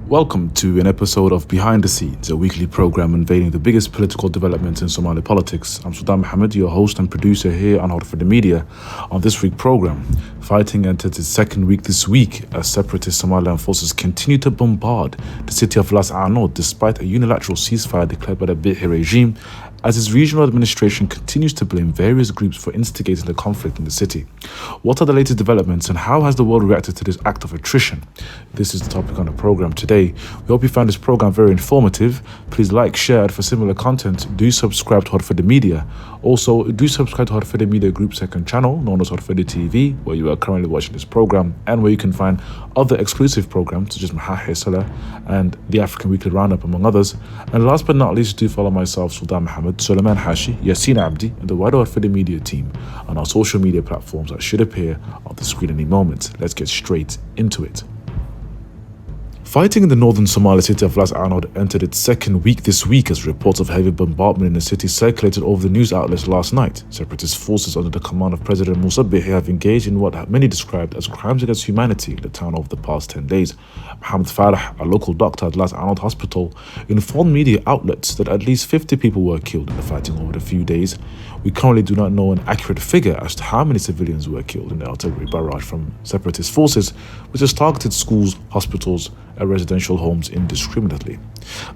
Welcome to an episode of Behind the Scenes, a weekly program unveiling the biggest political developments in Somali politics. I'm Sultan Mohammed, your host and producer here on HORUFADHI Media. On this week's program, fighting entered its second week this week as separatist Somaliland forces continue to bombard the city of Las Anod despite a unilateral ceasefire declared by the Bihi regime, as its regional administration continues to blame various groups for instigating the conflict in the city. What are the latest developments and how has the world reacted to this act of attrition? This is the topic on the program today. We hope you found this program very informative. Please like, share, and for similar content, do subscribe to HORUFADHI Media. Also, do subscribe to HORUFADHI Media Group second channel, known as HORUFADHI TV, where you are currently watching this program, and where you can find other exclusive programs such as Mahahi Salah and the African Weekly Roundup, among others. And last but not least, do follow myself, Sultan Mohammed, Suleiman Hashi, Yassine Abdi, and the wider HORUFADHI Media team on our social media platforms that should appear on the screen any moment. Let's get straight into it. Fighting in the northern Somali city of Las Anod entered its second week this week as reports of heavy bombardment in the city circulated over the news outlets last night. Separatist forces under the command of President Bihi have engaged in what many described as crimes against humanity in the town over the past 10 days. Mohammed Farah, a local doctor at Las Anod Hospital, informed media outlets that at least 50 people were killed in the fighting over the few days. We currently do not know an accurate figure as to how many civilians were killed in the artillery barrage from separatist forces, which has targeted schools, hospitals, and residential homes indiscriminately.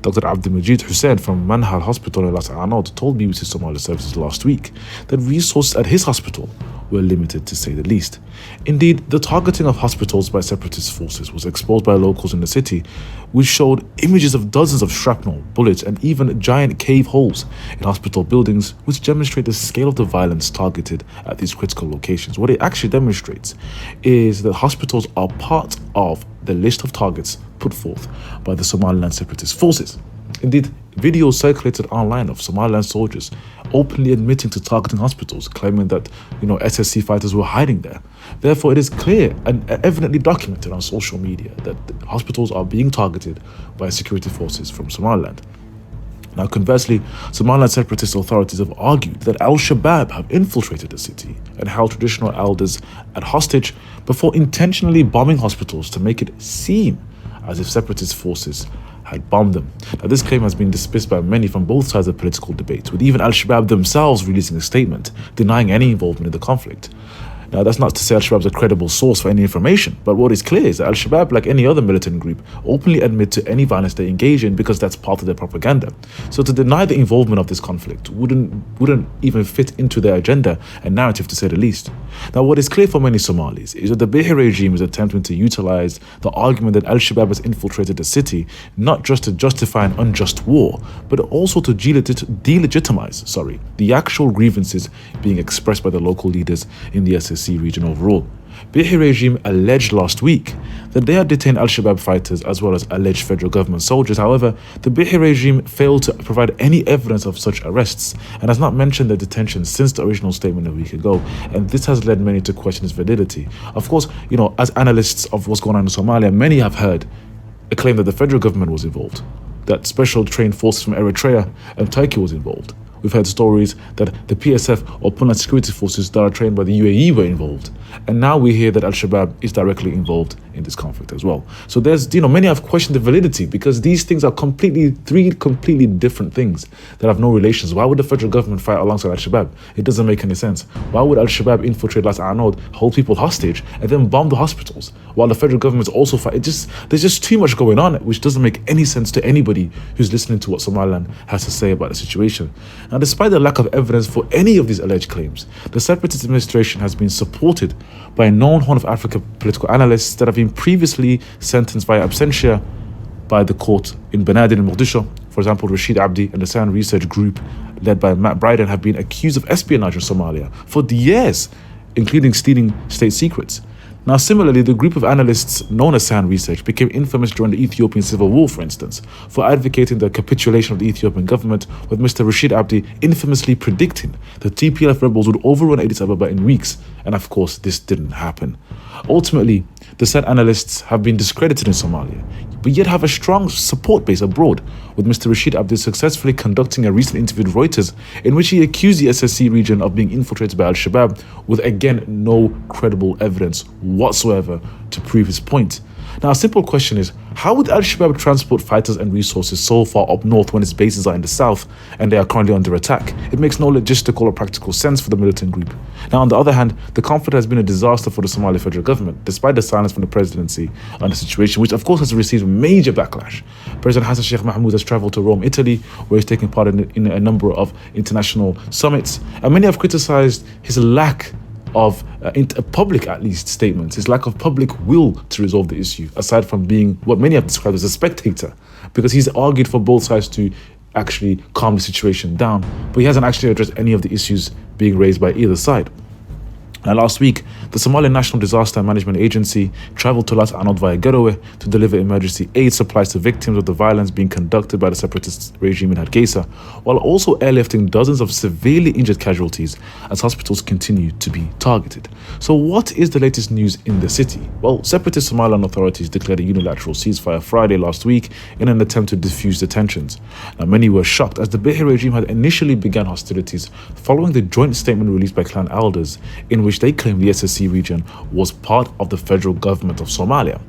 Dr. Abdulmajid Hussein from Manhal Hospital in Las Anod told BBC Somali Services last week that resources at his hospital were limited, to say the least. Indeed, the targeting of hospitals by separatist forces was exposed by locals in the city, which showed images of dozens of shrapnel, bullets, and even giant cave holes in hospital buildings, which demonstrate the scale of the violence targeted at these critical locations. What it actually demonstrates is that hospitals are part of the list of targets put forth by the Somaliland separatist forces. Indeed, videos circulated online of Somaliland soldiers openly admitting to targeting hospitals, claiming that, SSC fighters were hiding there. Therefore, it is clear and evidently documented on social media that hospitals are being targeted by security forces from Somaliland. Now, conversely, Somaliland separatist authorities have argued that Al-Shabaab have infiltrated the city and held traditional elders at hostage before intentionally bombing hospitals to make it seem as if separatist forces had bombed them. Now, this claim has been dismissed by many from both sides of political debate, with even Al-Shabaab themselves releasing a statement denying any involvement in the conflict. Now, that's not to say Al-Shabaab is a credible source for any information, but what is clear is that Al-Shabaab, like any other militant group, openly admit to any violence they engage in because that's part of their propaganda. So to deny the involvement of this conflict wouldn't even fit into their agenda and narrative, to say the least. Now, what is clear for many Somalis is that the Bihi regime is attempting to utilize the argument that Al-Shabaab has infiltrated the city, not just to justify an unjust war, but also to delegitimize the actual grievances being expressed by the local leaders in the SSC region overall. Bihi regime alleged last week that they had detained Al-Shabaab fighters as well as alleged federal government soldiers. However, the Bihi regime failed to provide any evidence of such arrests and has not mentioned their detention since the original statement a week ago, and this has led many to question its validity. Of course, as analysts of what's going on in Somalia, many have heard a claim that the federal government was involved, that special trained forces from Eritrea and Turkey was involved. We've heard stories that the PSF or Puntland security forces that are trained by the UAE were involved. And now we hear that Al-Shabaab is directly involved in this conflict as well. So there's, many have questioned the validity because these things are three completely different things that have no relations. Why would the federal government fight alongside Al-Shabaab? It doesn't make any sense. Why would Al-Shabaab infiltrate Las Anod, hold people hostage, and then bomb the hospitals while the federal government is also fighting? There's just too much going on, which doesn't make any sense to anybody who's listening to what Somaliland has to say about the situation. Now, despite the lack of evidence for any of these alleged claims, the separatist administration has been supported by a known Horn of Africa political analysts that have been previously sentenced via absentia by the court in Benadir in Mogadishu. For example, Rashid Abdi and the Sand Research Group, led by Matt Bryden, have been accused of espionage in Somalia for years, including stealing state secrets. Now, similarly, the group of analysts known as Sand Research became infamous during the Ethiopian Civil War, for instance, for advocating the capitulation of the Ethiopian government, with Mr. Rashid Abdi infamously predicting that TPLF rebels would overrun Addis Ababa in weeks, and of course, this didn't happen. Ultimately, the said analysts have been discredited in Somalia, but yet have a strong support base abroad, with Mr. Rashid Abdi successfully conducting a recent interview with Reuters in which he accused the SSC region of being infiltrated by Al-Shabaab, with again no credible evidence whatsoever to prove his point. Now, a simple question is, how would Al-Shabaab transport fighters and resources so far up north when its bases are in the south and they are currently under attack? It makes no logistical or practical sense for the militant group. Now, on the other hand, the conflict has been a disaster for the Somali federal government, despite the silence from the presidency on the situation, which of course has received major backlash. President Hassan Sheikh Mahmoud has traveled to Rome, Italy, where he's taking part in a number of international summits, and many have criticized his lack of public, at least, statements, his lack of public will to resolve the issue, aside from being what many have described as a spectator, because he's argued for both sides to actually calm the situation down, but he hasn't actually addressed any of the issues being raised by either side. Now, last week, the Somali National Disaster Management Agency traveled to Las Anod via Garowe to deliver emergency aid supplies to victims of the violence being conducted by the separatist regime in Hargeisa, while also airlifting dozens of severely injured casualties as hospitals continue to be targeted. So what is the latest news in the city? Well, separatist Somaliland authorities declared a unilateral ceasefire Friday last week in an attempt to defuse the tensions. Now, many were shocked as the Bihi regime had initially begun hostilities following the joint statement released by clan elders in which they claimed the SSC region was part of the federal government of Somalia.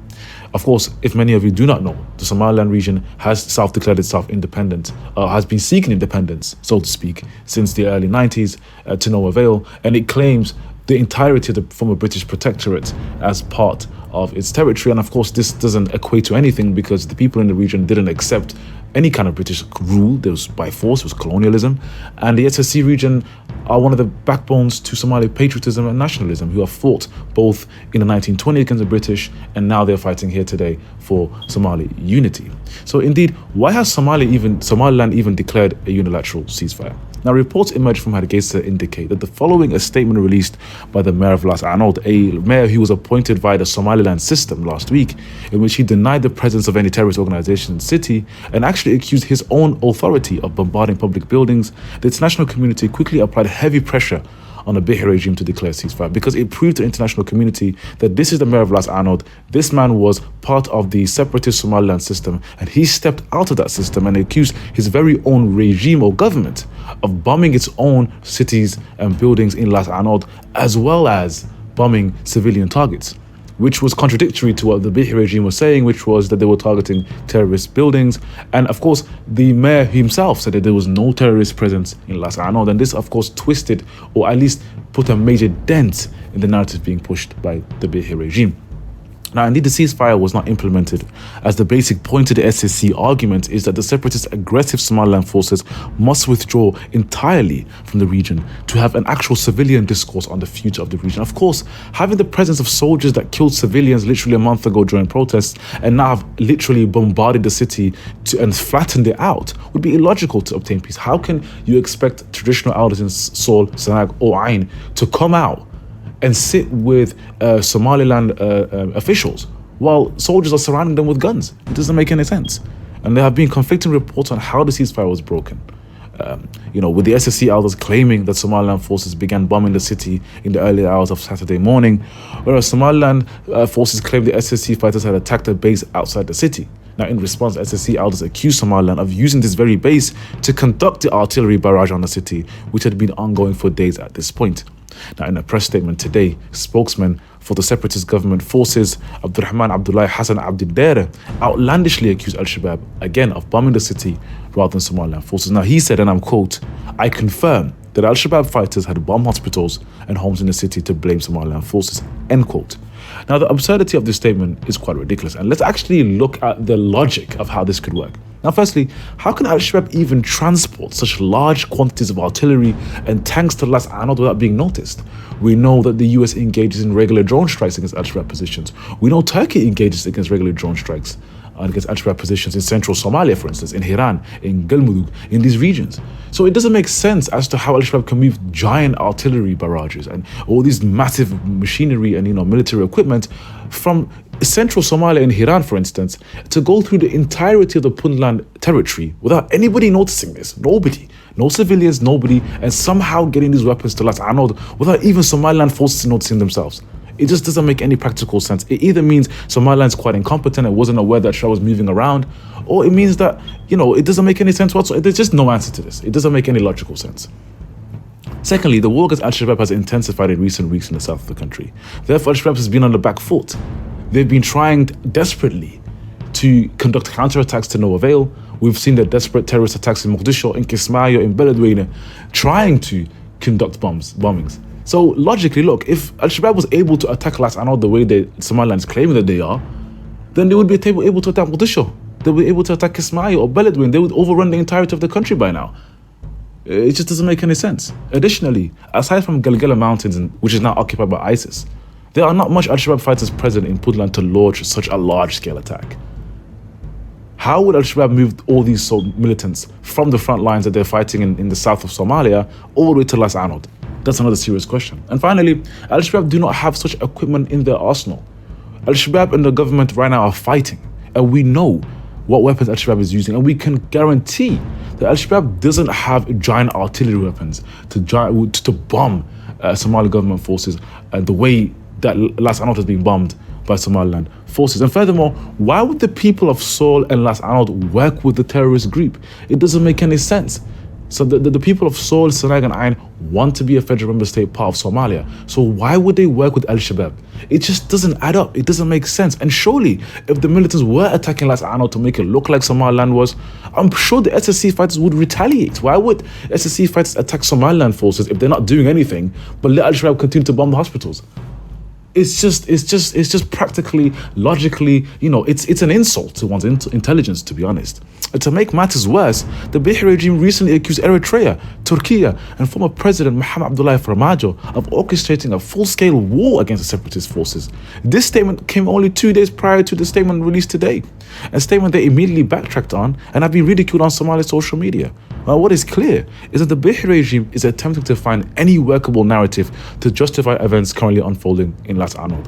Of course, if many of you do not know, the Somaliland region has self-declared itself independent, has been seeking independence, so to speak, since the early 90s to no avail, and it claims the entirety of the former British protectorate as part of its territory. And of course, this doesn't equate to anything because the people in the region didn't accept any kind of British rule. There was by force, it was colonialism. And the SSC region are one of the backbones to Somali patriotism and nationalism, who have fought both in the 1920s against the British, and now they're fighting here today for Somali unity. So indeed, why has Somaliland even declared a unilateral ceasefire? Now, reports emerged from Hargeisa indicate that the following a statement released by the mayor of Las Anod, a mayor who was appointed via the Somaliland system last week, in which he denied the presence of any terrorist organization in the city and actually accused his own authority of bombarding public buildings. The international community quickly applied heavy pressure on the Bihi regime to declare ceasefire because it proved to the international community that this is the mayor of Las Anod. This man was part of the separatist Somaliland system, and he stepped out of that system and accused his very own regime or government of bombing its own cities and buildings in Las Anod, as well as bombing civilian targets, which was contradictory to what the Bihi regime was saying, which was that they were targeting terrorist buildings. And of course, the mayor himself said that there was no terrorist presence in Las Anod. And this, of course, twisted or at least put a major dent in the narrative being pushed by the Bihi regime. Now, indeed, the ceasefire was not implemented, as the basic point of the SSC argument is that the separatist aggressive Somaliland forces must withdraw entirely from the region to have an actual civilian discourse on the future of the region. Of course, having the presence of soldiers that killed civilians literally a month ago during protests and now have literally bombarded the city and flattened it out would be illogical to obtain peace. How can you expect traditional elders in Sol, Sanag or Ain to come out and sit with Somaliland officials while soldiers are surrounding them with guns? It doesn't make any sense. And there have been conflicting reports on how the ceasefire was broken. With the SSC elders claiming that Somaliland forces began bombing the city in the early hours of Saturday morning, whereas Somaliland forces claim the SSC fighters had attacked a base outside the city. Now, in response, SSC elders accused Somaliland of using this very base to conduct the artillery barrage on the city, which had been ongoing for days at this point. Now, in a press statement today, spokesman for the separatist government forces, Abdurrahman Abdullah Hassan Abdul outlandishly accused Al-Shabaab again of bombing the city rather than Somaliland forces. Now, he said, and I'm quote, "I confirm that Al-Shabaab fighters had bombed hospitals and homes in the city to blame Somaliland forces," end quote. Now, the absurdity of this statement is quite ridiculous, and let's actually look at the logic of how this could work. Now, firstly, how can Al-Shabaab even transport such large quantities of artillery and tanks to Las Anod without being noticed? We know that the US engages in regular drone strikes against Al-Shabaab positions. We know Turkey engages against regular drone strikes against Al-Shabaab positions in central Somalia, for instance, in Hiran, in Galmudug, in these regions. So it doesn't make sense as to how Al-Shabaab can move giant artillery barrages and all these massive machinery and military equipment from central Somalia in Hiran, for instance, to go through the entirety of the Puntland territory without anybody noticing this. Nobody. No civilians, nobody, and somehow getting these weapons to Las Anod without even Somaliland forces noticing themselves. It just doesn't make any practical sense. It either means Somaliland's quite incompetent and wasn't aware that Shah was moving around, or it means that, it doesn't make any sense whatsoever. There's just no answer to this. It doesn't make any logical sense. Secondly, the war against Al-Shabaab has intensified in recent weeks in the south of the country. Therefore, Al-Shabaab has been on the back foot. They've been trying desperately to conduct counterattacks to no avail. We've seen the desperate terrorist attacks in Mogadishu, in Kismayo, in Beledweyne, trying to conduct bombings. So logically, look, if Al-Shabaab was able to attack Las Anod the way Somaliland is claiming that they are, then they would be able to attack Mogadishu. They would be able to attack Kismayo or Beledweyne. They would overrun the entirety of the country by now. It just doesn't make any sense. Additionally, aside from Galgala Mountains, which is now occupied by ISIS, there are not much Al-Shabaab fighters present in Puntland to launch such a large-scale attack. How would Al-Shabaab move all these militants from the front lines that they're fighting in the south of Somalia all the way to Las Anod? That's another serious question. And finally, Al-Shabaab do not have such equipment in their arsenal. Al-Shabaab and the government right now are fighting, and we know what weapons Al-Shabaab is using, and we can guarantee that Al-Shabaab doesn't have giant artillery weapons to bomb Somali government forces the way that Las Anod has been bombed by Somaliland forces. And furthermore, why would the people of Seoul and Las Anod work with the terrorist group? It doesn't make any sense. So the people of Seoul, Sinai and Ain want to be a federal member state part of Somalia. So why would they work with Al-Shabaab? It just doesn't add up. It doesn't make sense. And surely, if the militants were attacking Las Anod to make it look like Somaliland was, I'm sure the SSC fighters would retaliate. Why would SSC fighters attack Somaliland forces if they're not doing anything, but let Al-Shabaab continue to bomb the hospitals? It's just practically, logically, it's an insult to one's intelligence, to be honest. And to make matters worse, the Bihi regime recently accused Eritrea, Turkey, and former President Mohamed Abdullahi Farmajo of orchestrating a full-scale war against the separatist forces. This statement came only 2 days prior to the statement released today, a statement they immediately backtracked on and have been ridiculed on Somali social media. What is clear is that the Bihi regime is attempting to find any workable narrative to justify events currently unfolding in Las Anod.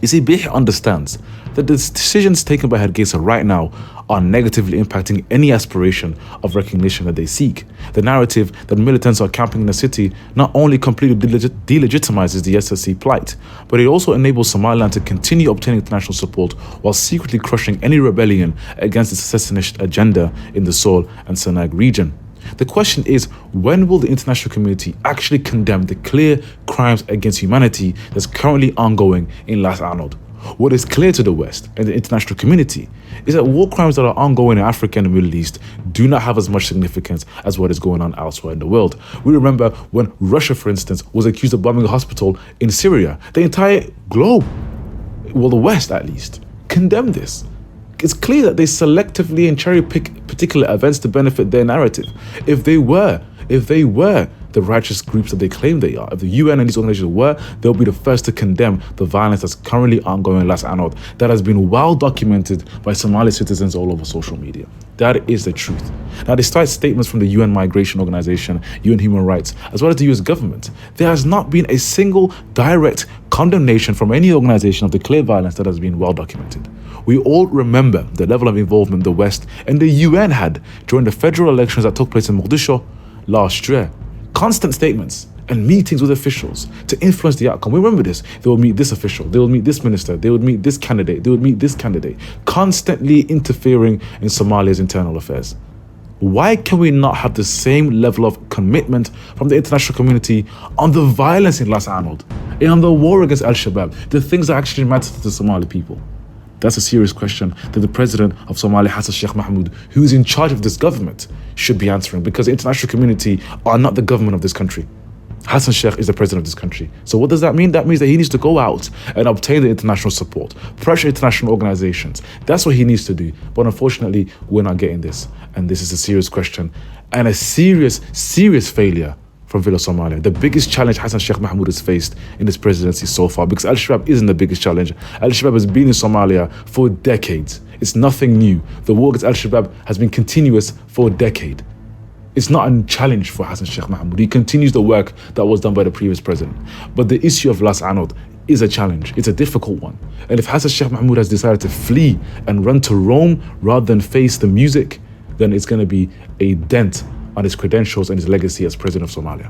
You see, Bihi understands that the decisions taken by Hargeisa right now are negatively impacting any aspiration of recognition that they seek. The narrative that militants are camping in the city not only completely delegitimizes the SSC plight, but it also enables Somaliland to continue obtaining international support while secretly crushing any rebellion against its secessionist agenda in the Seoul and Sinai region. The question is, when will the international community actually condemn the clear crimes against humanity that's currently ongoing in Las Anod? What is clear to the West and the international community is that war crimes that are ongoing in Africa and the Middle East do not have as much significance as what is going on elsewhere in the world. We remember when Russia, for instance, was accused of bombing a hospital in Syria. The entire globe, well, the West at least, condemned this. It's clear that they selectively and cherry-pick particular events to benefit their narrative. If they were the righteous groups that they claim they are, if the UN and these organizations were, they'll be the first to condemn the violence that's currently ongoing in Las Anod that has been well documented by Somali citizens all over social media. That is the truth. Now, despite statements from the UN Migration Organization, UN Human Rights, as well as the US government, there has not been a single direct condemnation from any organization of the clear violence that has been well documented. We all remember the level of involvement the West and the UN had during the federal elections that took place in Mogadishu last year. Constant statements and meetings with officials to influence the outcome. We remember this. They will meet this official. They will meet this minister. They would meet this candidate. They would meet this candidate. Constantly interfering in Somalia's internal affairs. Why can we not have the same level of commitment from the international community on the violence in Las Anod and on the war against Al-Shabaab, the things that actually matter to the Somali people? That's a serious question that the president of Somalia, Hassan Sheikh Mohamud, who is in charge of this government, should be answering, because the international community are not the government of this country. Hassan Sheikh is the president of this country. So what does that mean? That means that he needs to go out and obtain the international support, pressure international organizations. That's what he needs to do. But unfortunately, we're not getting this. And this is a serious question and a serious, serious failure from Villa Somalia. The biggest challenge Hassan Sheikh Mohamud has faced in his presidency so far, because Al-Shabaab isn't the biggest challenge. Al-Shabaab has been in Somalia for decades. It's nothing new. The war against Al-Shabaab has been continuous for a decade. It's not a challenge for Hassan Sheikh Mohamud. He continues the work that was done by the previous president. But the issue of Las Anod is a challenge. It's a difficult one. And if Hassan Sheikh Mohamud has decided to flee and run to Rome rather than face the music, then it's going to be a dent on his credentials and his legacy as president of Somalia.